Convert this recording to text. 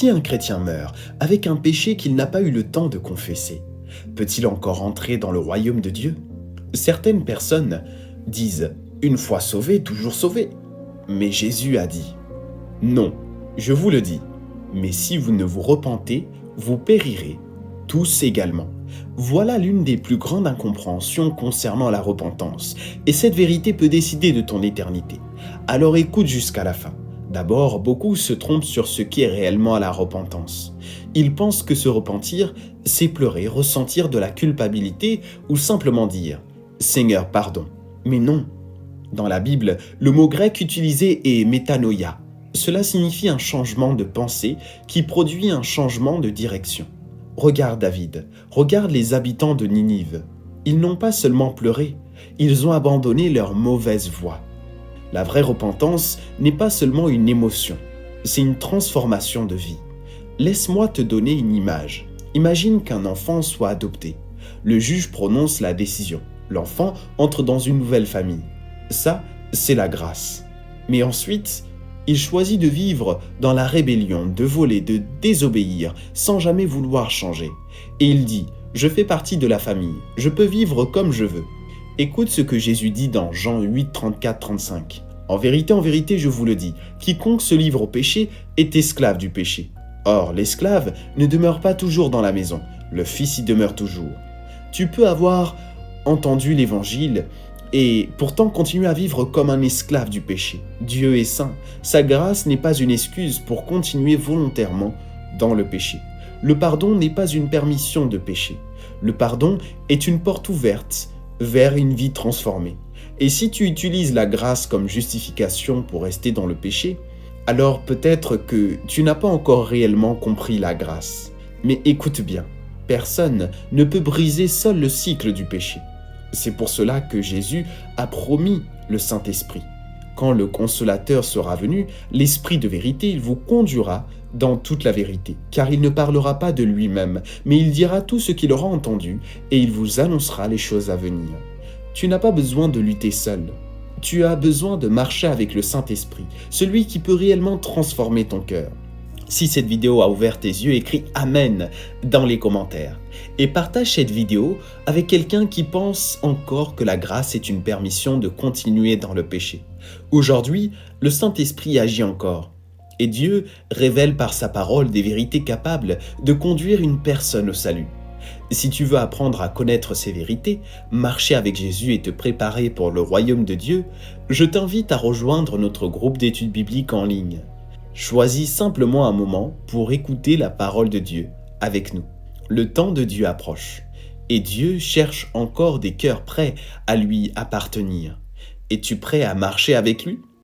si un chrétien meurt avec un péché qu'il n'a pas eu le temps de confesser, peut-il encore entrer dans le royaume de Dieu? Certaines personnes disent « une fois sauvé, toujours sauvé ». Mais Jésus a dit « non, je vous le dis, mais si vous ne vous repentez, vous périrez, tous également ». Voilà l'une des plus grandes incompréhensions concernant la repentance, et cette vérité peut décider de ton éternité. Alors écoute jusqu'à la fin. D'abord, beaucoup se trompent sur ce qu'est réellement la repentance. Ils pensent que se repentir, c'est pleurer, ressentir de la culpabilité ou simplement dire « Seigneur, pardon ». Mais non. Dans la Bible, le mot grec utilisé est métanoïa. Cela signifie un changement de pensée qui produit un changement de direction. Regarde David, regarde les habitants de Ninive. Ils n'ont pas seulement pleuré, ils ont abandonné leur mauvaise voie. La vraie repentance n'est pas seulement une émotion, c'est une transformation de vie. Laisse-moi te donner une image. Imagine qu'un enfant soit adopté. Le juge prononce la décision. L'enfant entre dans une nouvelle famille. Ça, c'est la grâce. Mais ensuite, il choisit de vivre dans la rébellion, de voler, de désobéir, sans jamais vouloir changer. Et il dit « Je fais partie de la famille, je peux vivre comme je veux ». Écoute ce que Jésus dit dans Jean 8, 34-35. « en vérité, je vous le dis, quiconque se livre au péché est esclave du péché. Or, l'esclave ne demeure pas toujours dans la maison, le Fils y demeure toujours. Tu peux avoir entendu l'Évangile et pourtant continuer à vivre comme un esclave du péché. Dieu est saint, sa grâce n'est pas une excuse pour continuer volontairement dans le péché. Le pardon n'est pas une permission de pécher. Le pardon est une porte ouverte vers une vie transformée. Et si tu utilises la grâce comme justification pour rester dans le péché, alors peut-être que tu n'as pas encore réellement compris la grâce. Mais écoute bien, personne ne peut briser seul le cycle du péché. C'est pour cela que Jésus a promis le Saint-Esprit. Quand le Consolateur sera venu, l'Esprit de vérité, il vous conduira dans toute la vérité, car il ne parlera pas de lui-même, mais il dira tout ce qu'il aura entendu et il vous annoncera les choses à venir. Tu n'as pas besoin de lutter seul. Tu as besoin de marcher avec le Saint-Esprit, celui qui peut réellement transformer ton cœur. Si cette vidéo a ouvert tes yeux, écris « Amen » dans les commentaires. Et partage cette vidéo avec quelqu'un qui pense encore que la grâce est une permission de continuer dans le péché. Aujourd'hui, le Saint-Esprit agit encore. Et Dieu révèle par sa parole des vérités capables de conduire une personne au salut. Si tu veux apprendre à connaître ces vérités, marcher avec Jésus et te préparer pour le royaume de Dieu, je t'invite à rejoindre notre groupe d'études bibliques en ligne. Choisis simplement un moment pour écouter la parole de Dieu avec nous. Le temps de Dieu approche et Dieu cherche encore des cœurs prêts à lui appartenir. Es-tu prêt à marcher avec lui ?